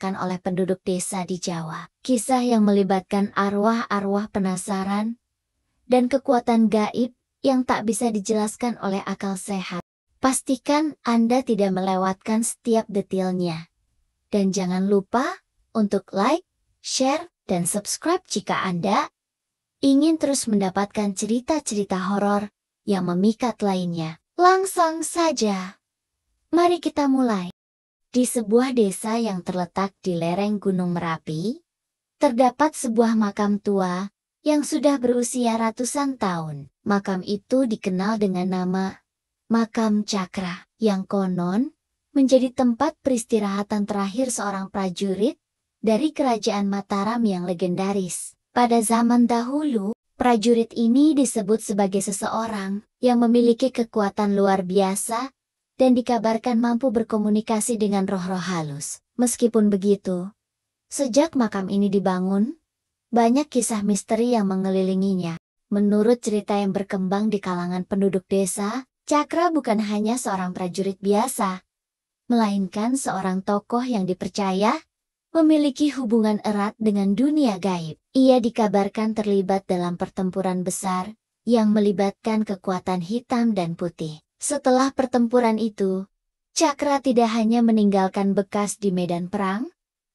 diceritakan oleh penduduk desa di Jawa. Kisah yang melibatkan arwah-arwah penasaran dan kekuatan gaib yang tak bisa dijelaskan oleh akal sehat. Pastikan Anda tidak melewatkan setiap detailnya. Dan jangan lupa untuk like, share, dan subscribe jika Anda ingin terus mendapatkan cerita-cerita horor yang memikat lainnya. Langsung saja, mari kita mulai. Di sebuah desa yang terletak di lereng Gunung Merapi, terdapat sebuah makam tua yang sudah berusia ratusan tahun. Makam itu dikenal dengan nama Makam Cakra, yang konon menjadi tempat peristirahatan terakhir seorang prajurit dari kerajaan Mataram yang legendaris. Pada zaman dahulu, prajurit ini disebut sebagai seseorang yang memiliki kekuatan luar biasa dan dikabarkan mampu berkomunikasi dengan roh-roh halus. Meskipun begitu, sejak makam ini dibangun, banyak kisah misteri yang mengelilinginya. Menurut cerita yang berkembang di kalangan penduduk desa, Cakra bukan hanya seorang prajurit biasa, melainkan seorang tokoh yang dipercaya memiliki hubungan erat dengan dunia gaib. Ia dikabarkan terlibat dalam pertempuran besar yang melibatkan kekuatan hitam dan putih. Setelah pertempuran itu, Cakra tidak hanya meninggalkan bekas di medan perang,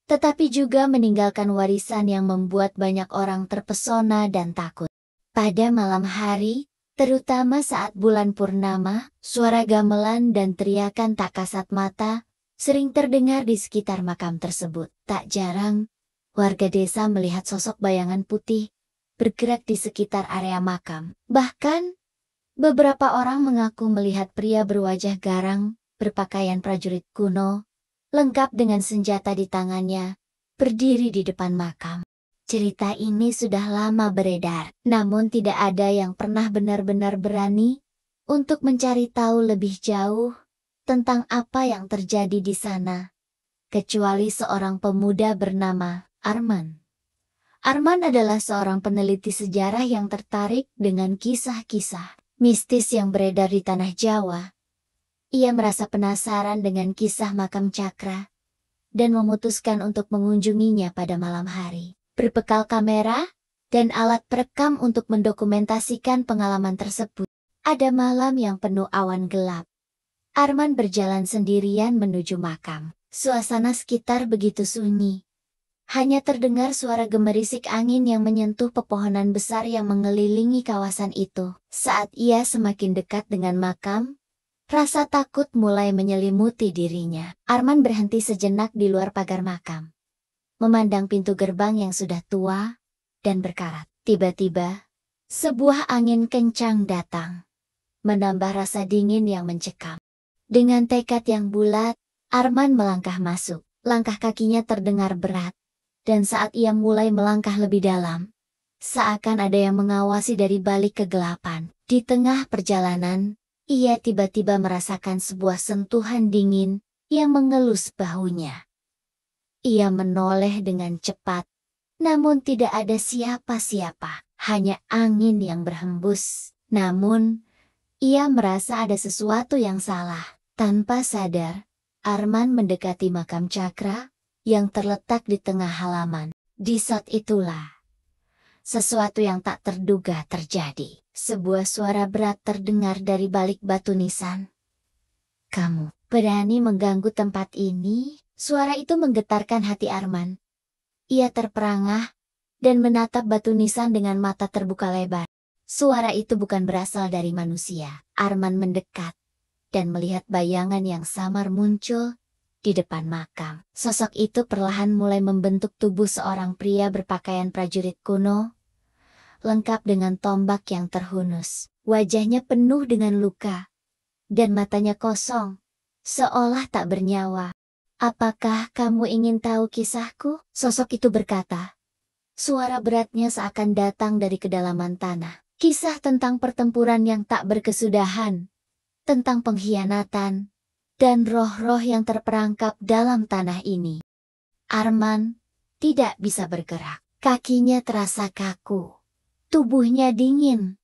tetapi juga meninggalkan warisan yang membuat banyak orang terpesona dan takut. Pada malam hari, terutama saat bulan purnama, suara gamelan dan teriakan tak kasat mata sering terdengar di sekitar makam tersebut. Tak jarang, warga desa melihat sosok bayangan putih bergerak di sekitar area makam. Bahkan, beberapa orang mengaku melihat pria berwajah garang, berpakaian prajurit kuno, lengkap dengan senjata di tangannya, berdiri di depan makam. Cerita ini sudah lama beredar, namun tidak ada yang pernah benar-benar berani untuk mencari tahu lebih jauh tentang apa yang terjadi di sana, kecuali seorang pemuda bernama Arman. Arman adalah seorang peneliti sejarah yang tertarik dengan kisah-kisah mistis yang beredar di tanah Jawa. Ia merasa penasaran dengan kisah makam Cakra dan memutuskan untuk mengunjunginya pada malam hari. Berbekal kamera dan alat perekam untuk mendokumentasikan pengalaman tersebut. Ada malam yang penuh awan gelap. Arman berjalan sendirian menuju makam. Suasana sekitar begitu sunyi. Hanya terdengar suara gemerisik angin yang menyentuh pepohonan besar yang mengelilingi kawasan itu. Saat ia semakin dekat dengan makam, rasa takut mulai menyelimuti dirinya. Arman berhenti sejenak di luar pagar makam, memandang pintu gerbang yang sudah tua dan berkarat. Tiba-tiba, sebuah angin kencang datang, menambah rasa dingin yang mencekam. Dengan tekad yang bulat, Arman melangkah masuk. Langkah kakinya terdengar berat, dan saat ia mulai melangkah lebih dalam, seakan ada yang mengawasi dari balik kegelapan. Di tengah perjalanan, ia tiba-tiba merasakan sebuah sentuhan dingin yang mengelus bahunya. Ia menoleh dengan cepat, namun tidak ada siapa-siapa, hanya angin yang berhembus. Namun, ia merasa ada sesuatu yang salah. Tanpa sadar, Arman mendekati makam Cakra yang terletak di tengah halaman. Di saat itulah, sesuatu yang tak terduga terjadi. Sebuah suara berat terdengar dari balik batu nisan. "Kamu berani mengganggu tempat ini?" Suara itu menggetarkan hati Arman. Ia terperangah dan menatap batu nisan dengan mata terbuka lebar. Suara itu bukan berasal dari manusia. Arman mendekat dan melihat bayangan yang samar muncul di depan makam. Sosok itu perlahan mulai membentuk tubuh seorang pria berpakaian prajurit kuno, lengkap dengan tombak yang terhunus. Wajahnya penuh dengan luka, dan matanya kosong, seolah tak bernyawa. "Apakah kamu ingin tahu kisahku?" Sosok itu berkata. Suara beratnya seakan datang dari kedalaman tanah. Kisah tentang pertempuran yang tak berkesudahan, tentang pengkhianatan, dan roh-roh yang terperangkap dalam tanah ini. Arman tidak bisa bergerak. Kakinya terasa kaku, tubuhnya dingin,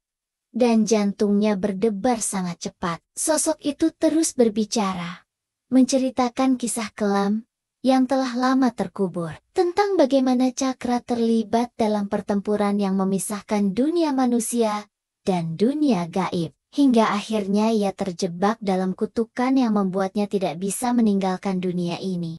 dan jantungnya berdebar sangat cepat. Sosok itu terus berbicara, menceritakan kisah kelam yang telah lama terkubur, tentang bagaimana Cakra terlibat dalam pertempuran yang memisahkan dunia manusia dan dunia gaib, hingga akhirnya ia terjebak dalam kutukan yang membuatnya tidak bisa meninggalkan dunia ini.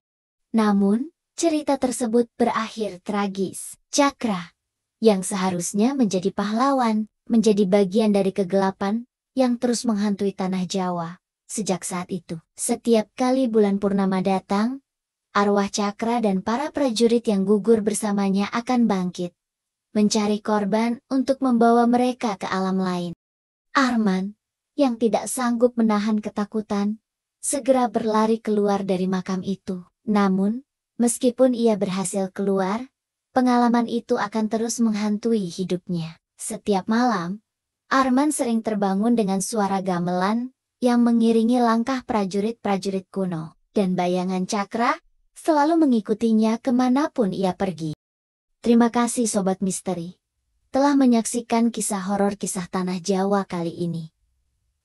Namun, cerita tersebut berakhir tragis. Cakra, yang seharusnya menjadi pahlawan, menjadi bagian dari kegelapan yang terus menghantui tanah Jawa. Sejak saat itu, setiap kali bulan purnama datang, arwah Cakra dan para prajurit yang gugur bersamanya akan bangkit, mencari korban untuk membawa mereka ke alam lain. Arman, yang tidak sanggup menahan ketakutan, segera berlari keluar dari makam itu. Namun, meskipun ia berhasil keluar, pengalaman itu akan terus menghantui hidupnya. Setiap malam, Arman sering terbangun dengan suara gamelan yang mengiringi langkah prajurit-prajurit kuno, dan bayangan Cakra selalu mengikutinya kemanapun ia pergi. Terima kasih Sobat Misteri, telah menyaksikan kisah horor kisah Tanah Jawa kali ini.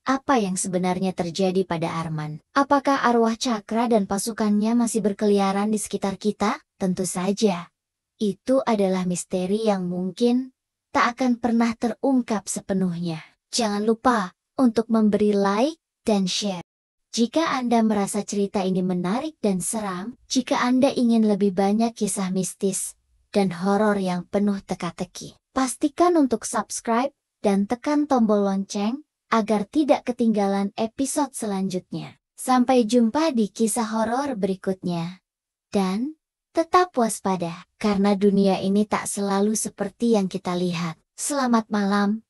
Apa yang sebenarnya terjadi pada Arman? Apakah arwah Cakra dan pasukannya masih berkeliaran di sekitar kita? Tentu saja. Itu adalah misteri yang mungkin tak akan pernah terungkap sepenuhnya. Jangan lupa untuk memberi like dan share. Jika Anda merasa cerita ini menarik dan seram, jika Anda ingin lebih banyak kisah mistis dan horor yang penuh teka-teki, pastikan untuk subscribe dan tekan tombol lonceng agar tidak ketinggalan episode selanjutnya. Sampai jumpa di kisah horor berikutnya. Dan tetap waspada, karena dunia ini tak selalu seperti yang kita lihat. Selamat malam,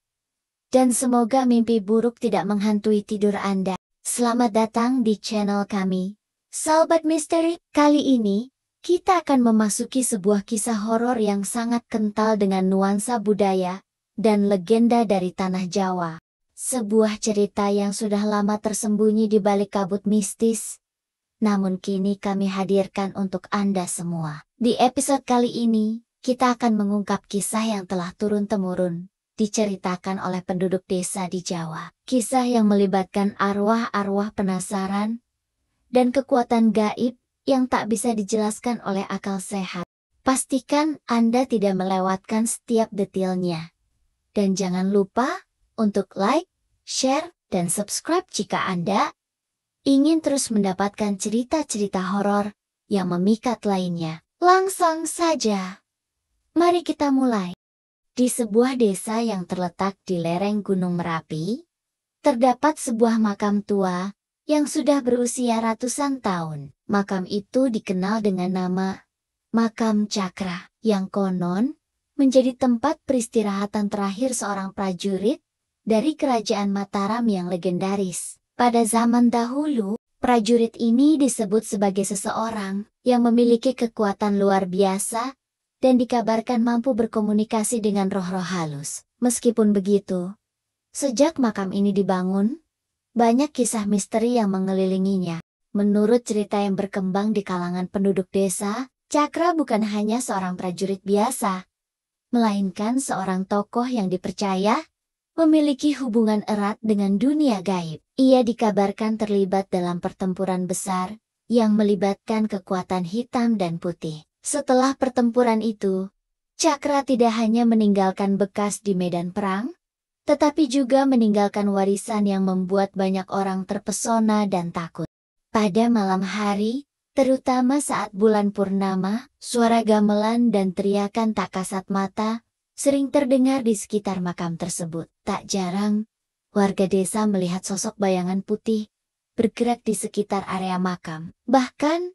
dan semoga mimpi buruk tidak menghantui tidur Anda. Selamat datang di channel kami, Sobat Misteri. Kali ini, kita akan memasuki sebuah kisah horor yang sangat kental dengan nuansa budaya dan legenda dari Tanah Jawa. Sebuah cerita yang sudah lama tersembunyi di balik kabut mistis, namun kini kami hadirkan untuk Anda semua. Di episode kali ini, kita akan mengungkap kisah yang telah turun-temurun diceritakan oleh penduduk desa di Jawa. Kisah yang melibatkan arwah-arwah penasaran dan kekuatan gaib yang tak bisa dijelaskan oleh akal sehat. Pastikan Anda tidak melewatkan setiap detailnya. Dan jangan lupa untuk like, share, dan subscribe jika Anda ingin terus mendapatkan cerita-cerita horor yang memikat lainnya. Langsung saja, mari kita mulai. Di sebuah desa yang terletak di lereng Gunung Merapi, terdapat sebuah makam tua yang sudah berusia ratusan tahun. Makam itu dikenal dengan nama Makam Cakra, yang konon menjadi tempat peristirahatan terakhir seorang prajurit dari kerajaan Mataram yang legendaris. Pada zaman dahulu, prajurit ini disebut sebagai seseorang yang memiliki kekuatan luar biasa dan dikabarkan mampu berkomunikasi dengan roh-roh halus. Meskipun begitu, sejak makam ini dibangun, banyak kisah misteri yang mengelilinginya. Menurut cerita yang berkembang di kalangan penduduk desa, Cakra bukan hanya seorang prajurit biasa, melainkan seorang tokoh yang dipercaya memiliki hubungan erat dengan dunia gaib. Ia dikabarkan terlibat dalam pertempuran besar yang melibatkan kekuatan hitam dan putih. Setelah pertempuran itu, Cakra tidak hanya meninggalkan bekas di medan perang, tetapi juga meninggalkan warisan yang membuat banyak orang terpesona dan takut. Pada malam hari, terutama saat bulan purnama, suara gamelan dan teriakan tak kasat mata sering terdengar di sekitar makam tersebut. Tak jarang, warga desa melihat sosok bayangan putih bergerak di sekitar area makam. Bahkan,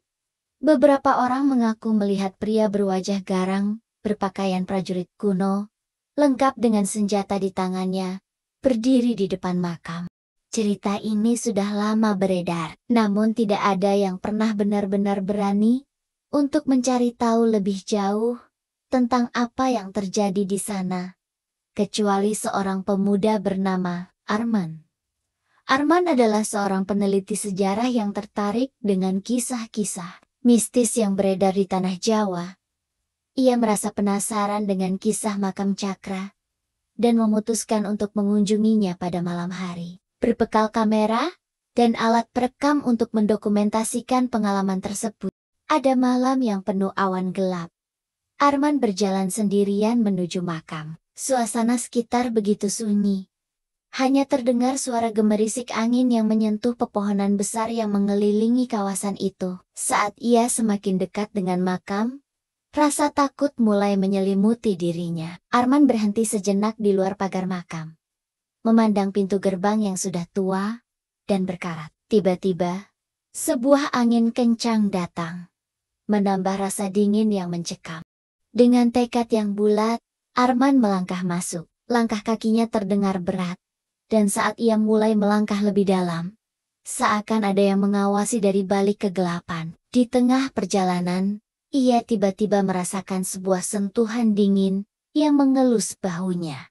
beberapa orang mengaku melihat pria berwajah garang, berpakaian prajurit kuno, lengkap dengan senjata di tangannya, berdiri di depan makam. Cerita ini sudah lama beredar, namun tidak ada yang pernah benar-benar berani untuk mencari tahu lebih jauh tentang apa yang terjadi di sana, kecuali seorang pemuda bernama Arman. Arman adalah seorang peneliti sejarah yang tertarik dengan kisah-kisah mistis yang beredar di Tanah Jawa. Ia merasa penasaran dengan kisah makam Cakra dan memutuskan untuk mengunjunginya pada malam hari. Berbekal kamera dan alat perekam untuk mendokumentasikan pengalaman tersebut, Ada malam yang penuh awan gelap. Arman berjalan sendirian menuju makam. Suasana sekitar begitu sunyi. Hanya terdengar suara gemerisik angin yang menyentuh pepohonan besar yang mengelilingi kawasan itu. Saat ia semakin dekat dengan makam, rasa takut mulai menyelimuti dirinya. Arman berhenti sejenak di luar pagar makam, memandang pintu gerbang yang sudah tua dan berkarat. Tiba-tiba, sebuah angin kencang datang, menambah rasa dingin yang mencekam. Dengan tekad yang bulat, Arman melangkah masuk. Langkah kakinya terdengar berat. Dan saat ia mulai melangkah lebih dalam, seakan ada yang mengawasi dari balik kegelapan. Di tengah perjalanan, ia tiba-tiba merasakan sebuah sentuhan dingin yang mengelus bahunya.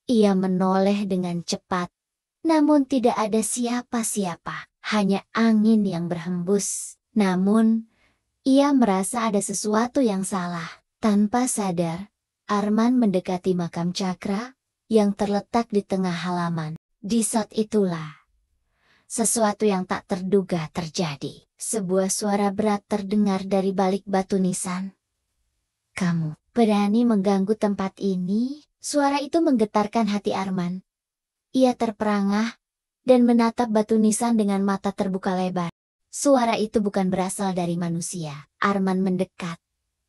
Ia menoleh dengan cepat, namun tidak ada siapa-siapa, hanya angin yang berhembus. Namun, ia merasa ada sesuatu yang salah. Tanpa sadar, Arman mendekati makam Cakra yang terletak di tengah halaman. Di saat itulah, sesuatu yang tak terduga terjadi. Sebuah suara berat terdengar dari balik batu nisan. "Kamu berani mengganggu tempat ini?" Suara itu menggetarkan hati Arman. Ia terperangah dan menatap batu nisan dengan mata terbuka lebar. Suara itu bukan berasal dari manusia. Arman mendekat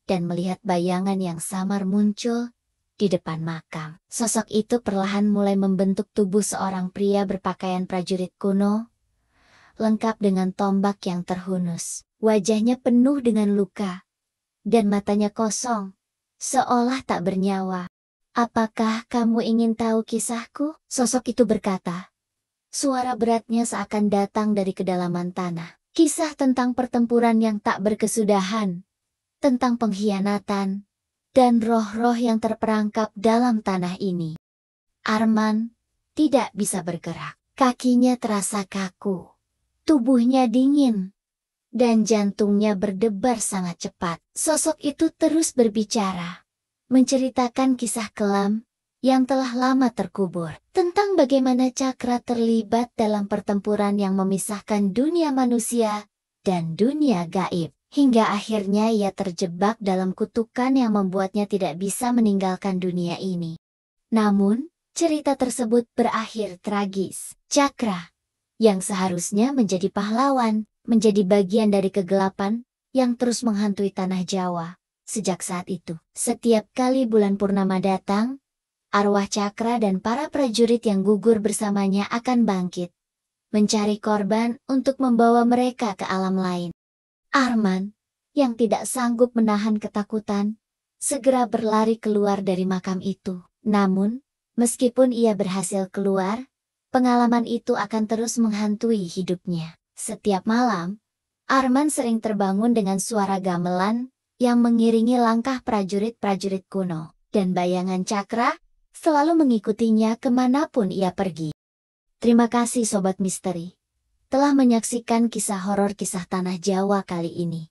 dan melihat bayangan yang samar muncul di depan makam. Sosok itu perlahan mulai membentuk tubuh seorang pria berpakaian prajurit kuno, lengkap dengan tombak yang terhunus. Wajahnya penuh dengan luka, dan matanya kosong, seolah tak bernyawa. "Apakah kamu ingin tahu kisahku?" Sosok itu berkata. Suara beratnya seakan datang dari kedalaman tanah. Kisah tentang pertempuran yang tak berkesudahan, tentang pengkhianatan, dan roh-roh yang terperangkap dalam tanah ini. Arman tidak bisa bergerak. Kakinya terasa kaku, tubuhnya dingin, dan jantungnya berdebar sangat cepat. Sosok itu terus berbicara, menceritakan kisah kelam yang telah lama terkubur, tentang bagaimana Cakra terlibat dalam pertempuran yang memisahkan dunia manusia dan dunia gaib. Hingga akhirnya ia terjebak dalam kutukan yang membuatnya tidak bisa meninggalkan dunia ini. Namun, cerita tersebut berakhir tragis. Cakra, yang seharusnya menjadi pahlawan, menjadi bagian dari kegelapan yang terus menghantui tanah Jawa. Sejak saat itu, setiap kali bulan purnama datang, arwah Cakra dan para prajurit yang gugur bersamanya akan bangkit, mencari korban untuk membawa mereka ke alam lain. Arman, yang tidak sanggup menahan ketakutan, segera berlari keluar dari makam itu. Namun, meskipun ia berhasil keluar, pengalaman itu akan terus menghantui hidupnya. Setiap malam, Arman sering terbangun dengan suara gamelan yang mengiringi langkah prajurit-prajurit kuno, dan bayangan Cakra selalu mengikutinya kemanapun ia pergi. Terima kasih Sobat Misteri telah menyaksikan kisah horor kisah tanah Jawa kali ini.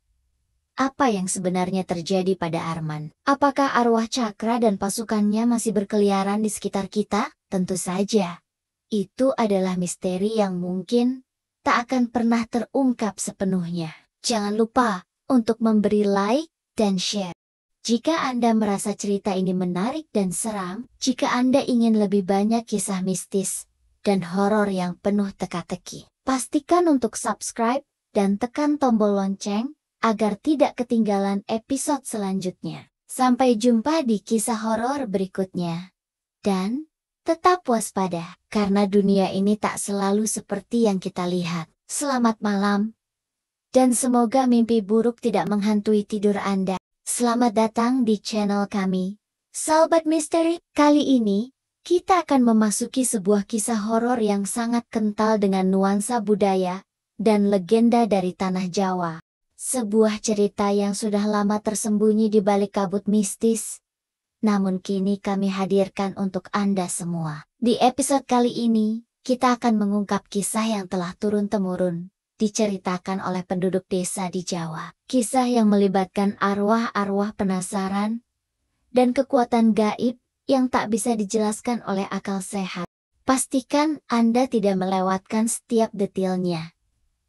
Apa yang sebenarnya terjadi pada Arman? Apakah arwah Cakra dan pasukannya masih berkeliaran di sekitar kita? Tentu saja. Itu adalah misteri yang mungkin tak akan pernah terungkap sepenuhnya. Jangan lupa untuk memberi like dan share. Jika Anda merasa cerita ini menarik dan seram, jika Anda ingin lebih banyak kisah mistis dan horor yang penuh teka-teki, pastikan untuk subscribe dan tekan tombol lonceng agar tidak ketinggalan episode selanjutnya. Sampai jumpa di kisah horor berikutnya. Dan tetap waspada, karena dunia ini tak selalu seperti yang kita lihat. Selamat malam, dan semoga mimpi buruk tidak menghantui tidur Anda. Selamat datang di channel kami, Sobat Misteri. Kali ini, kita akan memasuki sebuah kisah horor yang sangat kental dengan nuansa budaya dan legenda dari tanah Jawa. Sebuah cerita yang sudah lama tersembunyi di balik kabut mistis, namun kini kami hadirkan untuk Anda semua. Di episode kali ini, kita akan mengungkap kisah yang telah turun-temurun diceritakan oleh penduduk desa di Jawa. Kisah yang melibatkan arwah-arwah penasaran dan kekuatan gaib yang tak bisa dijelaskan oleh akal sehat. Pastikan Anda tidak melewatkan setiap detailnya.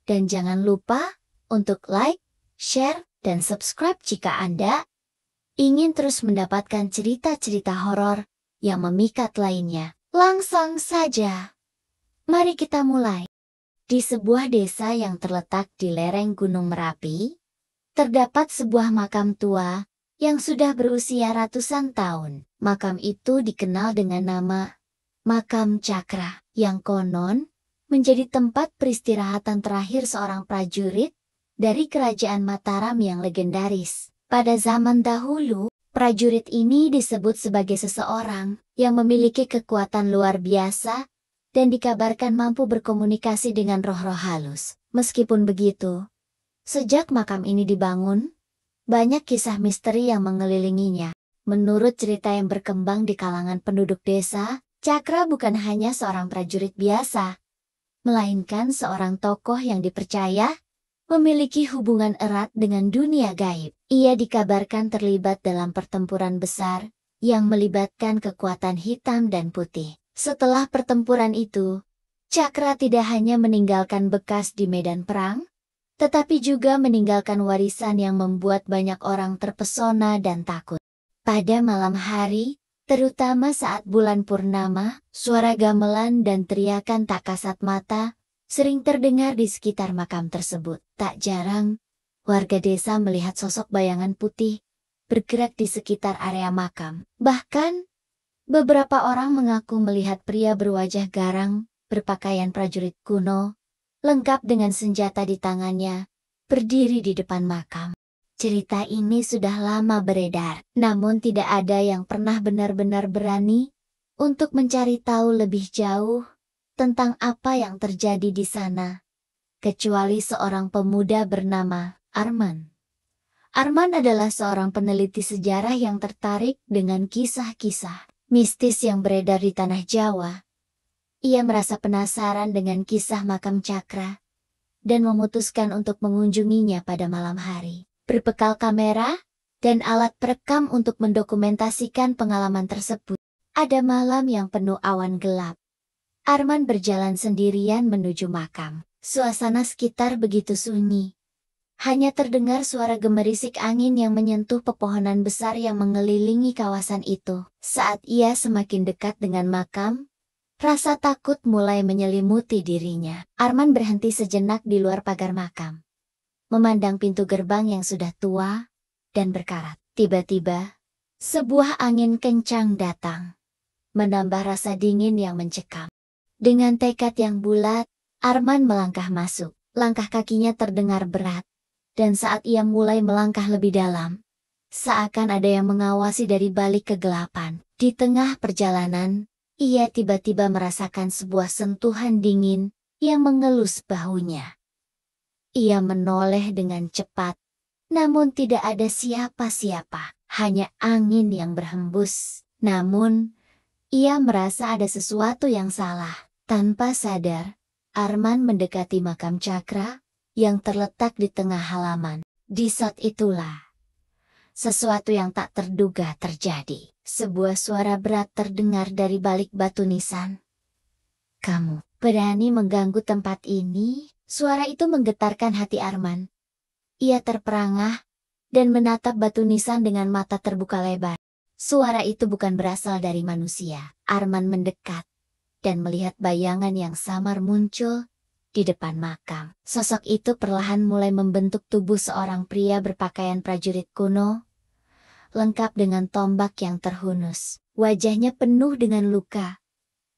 Dan jangan lupa untuk like share, dan subscribe jika Anda ingin terus mendapatkan cerita-cerita horor yang memikat lainnya. Langsung saja, mari kita mulai. Di sebuah desa yang terletak di lereng Gunung Merapi, terdapat sebuah makam tua yang sudah berusia ratusan tahun. Makam itu dikenal dengan nama Makam Cakra, yang konon menjadi tempat peristirahatan terakhir seorang prajurit dari kerajaan Mataram yang legendaris. Pada zaman dahulu, prajurit ini disebut sebagai seseorang yang memiliki kekuatan luar biasa dan dikabarkan mampu berkomunikasi dengan roh-roh halus. Meskipun begitu, sejak makam ini dibangun, banyak kisah misteri yang mengelilinginya. Menurut cerita yang berkembang di kalangan penduduk desa, Cakra bukan hanya seorang prajurit biasa, melainkan seorang tokoh yang dipercaya memiliki hubungan erat dengan dunia gaib. Ia dikabarkan terlibat dalam pertempuran besar yang melibatkan kekuatan hitam dan putih. Setelah pertempuran itu, Cakra tidak hanya meninggalkan bekas di medan perang, tetapi juga meninggalkan warisan yang membuat banyak orang terpesona dan takut. Pada malam hari, terutama saat bulan purnama, suara gamelan dan teriakan tak kasat mata sering terdengar di sekitar makam tersebut. Tak jarang, warga desa melihat sosok bayangan putih bergerak di sekitar area makam. Bahkan, beberapa orang mengaku melihat pria berwajah garang, berpakaian prajurit kuno, lengkap dengan senjata di tangannya, berdiri di depan makam. Cerita ini sudah lama beredar, namun tidak ada yang pernah benar-benar berani untuk mencari tahu lebih jauh tentang apa yang terjadi di sana, kecuali seorang pemuda bernama Arman. Arman adalah seorang peneliti sejarah yang tertarik dengan kisah-kisah mistis yang beredar di tanah Jawa. Ia merasa penasaran dengan kisah makam Cakra dan memutuskan untuk mengunjunginya pada malam hari. Berbekal kamera dan alat perekam untuk mendokumentasikan pengalaman tersebut. Ada malam yang penuh awan gelap. Arman berjalan sendirian menuju makam. Suasana sekitar begitu sunyi. Hanya terdengar suara gemerisik angin yang menyentuh pepohonan besar yang mengelilingi kawasan itu. Saat ia semakin dekat dengan makam, rasa takut mulai menyelimuti dirinya. Arman berhenti sejenak di luar pagar makam, memandang pintu gerbang yang sudah tua dan berkarat. Tiba-tiba, sebuah angin kencang datang, menambah rasa dingin yang mencekam. Dengan tekad yang bulat, Arman melangkah masuk. Langkah kakinya terdengar berat, dan saat ia mulai melangkah lebih dalam, seakan ada yang mengawasi dari balik kegelapan. Di tengah perjalanan, ia tiba-tiba merasakan sebuah sentuhan dingin yang mengelus bahunya. Ia menoleh dengan cepat, namun tidak ada siapa-siapa, hanya angin yang berhembus. Namun, ia merasa ada sesuatu yang salah. Tanpa sadar, Arman mendekati makam Cakra yang terletak di tengah halaman. Di saat itulah, sesuatu yang tak terduga terjadi. Sebuah suara berat terdengar dari balik batu nisan. "Kamu berani mengganggu tempat ini?" Suara itu menggetarkan hati Arman. Ia terperangah dan menatap batu nisan dengan mata terbuka lebar. Suara itu bukan berasal dari manusia. Arman mendekat dan melihat bayangan yang samar muncul di depan makam. Sosok itu perlahan mulai membentuk tubuh seorang pria berpakaian prajurit kuno, lengkap dengan tombak yang terhunus. Wajahnya penuh dengan luka,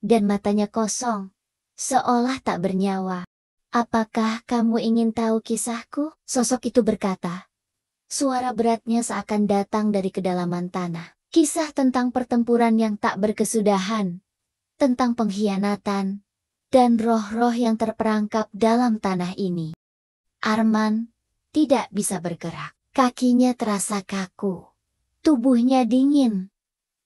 dan matanya kosong, seolah tak bernyawa. "Apakah kamu ingin tahu kisahku?" Sosok itu berkata. Suara beratnya seakan datang dari kedalaman tanah. Kisah tentang pertempuran yang tak berkesudahan, tentang pengkhianatan, dan roh-roh yang terperangkap dalam tanah ini. Arman tidak bisa bergerak. Kakinya terasa kaku, tubuhnya dingin,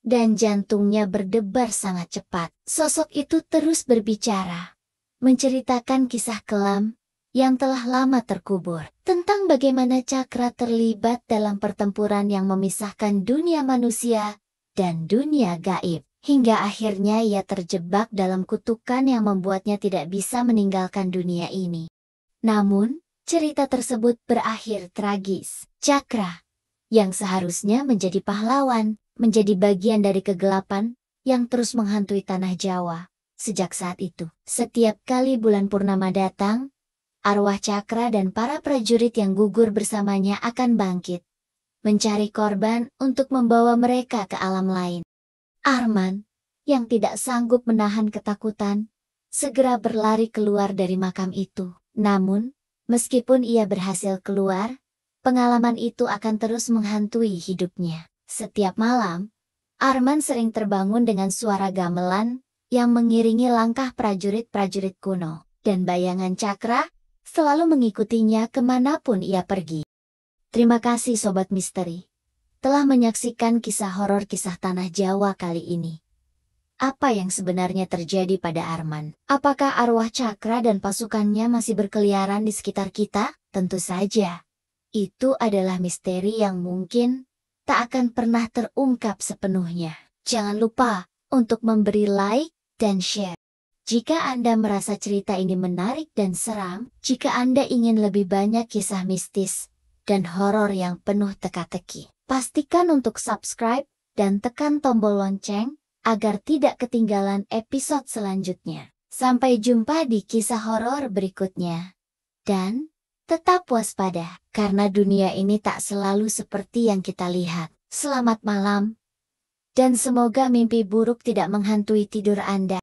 dan jantungnya berdebar sangat cepat. Sosok itu terus berbicara, menceritakan kisah kelam yang telah lama terkubur, tentang bagaimana Cakra terlibat dalam pertempuran yang memisahkan dunia manusia dan dunia gaib, hingga akhirnya ia terjebak dalam kutukan yang membuatnya tidak bisa meninggalkan dunia ini. Namun, cerita tersebut berakhir tragis. Cakra, yang seharusnya menjadi pahlawan, menjadi bagian dari kegelapan yang terus menghantui tanah Jawa. Sejak saat itu, setiap kali bulan purnama datang, arwah Cakra dan para prajurit yang gugur bersamanya akan bangkit, mencari korban untuk membawa mereka ke alam lain. Arman, yang tidak sanggup menahan ketakutan, segera berlari keluar dari makam itu. Namun, meskipun ia berhasil keluar, pengalaman itu akan terus menghantui hidupnya. Setiap malam, Arman sering terbangun dengan suara gamelan yang mengiringi langkah prajurit-prajurit kuno, dan bayangan Cakra selalu mengikutinya kemanapun ia pergi. Terima kasih Sobat Misteri, telah menyaksikan kisah horor kisah tanah Jawa kali ini. Apa yang sebenarnya terjadi pada Arman? Apakah arwah Cakra dan pasukannya masih berkeliaran di sekitar kita? Tentu saja. Itu adalah misteri yang mungkin tak akan pernah terungkap sepenuhnya. Jangan lupa untuk memberi like dan share. Jika Anda merasa cerita ini menarik dan seram, jika Anda ingin lebih banyak kisah mistis dan horor yang penuh teka-teki, pastikan untuk subscribe dan tekan tombol lonceng agar tidak ketinggalan episode selanjutnya. Sampai jumpa di kisah horor berikutnya. Dan tetap waspada, karena dunia ini tak selalu seperti yang kita lihat. Selamat malam, dan semoga mimpi buruk tidak menghantui tidur Anda.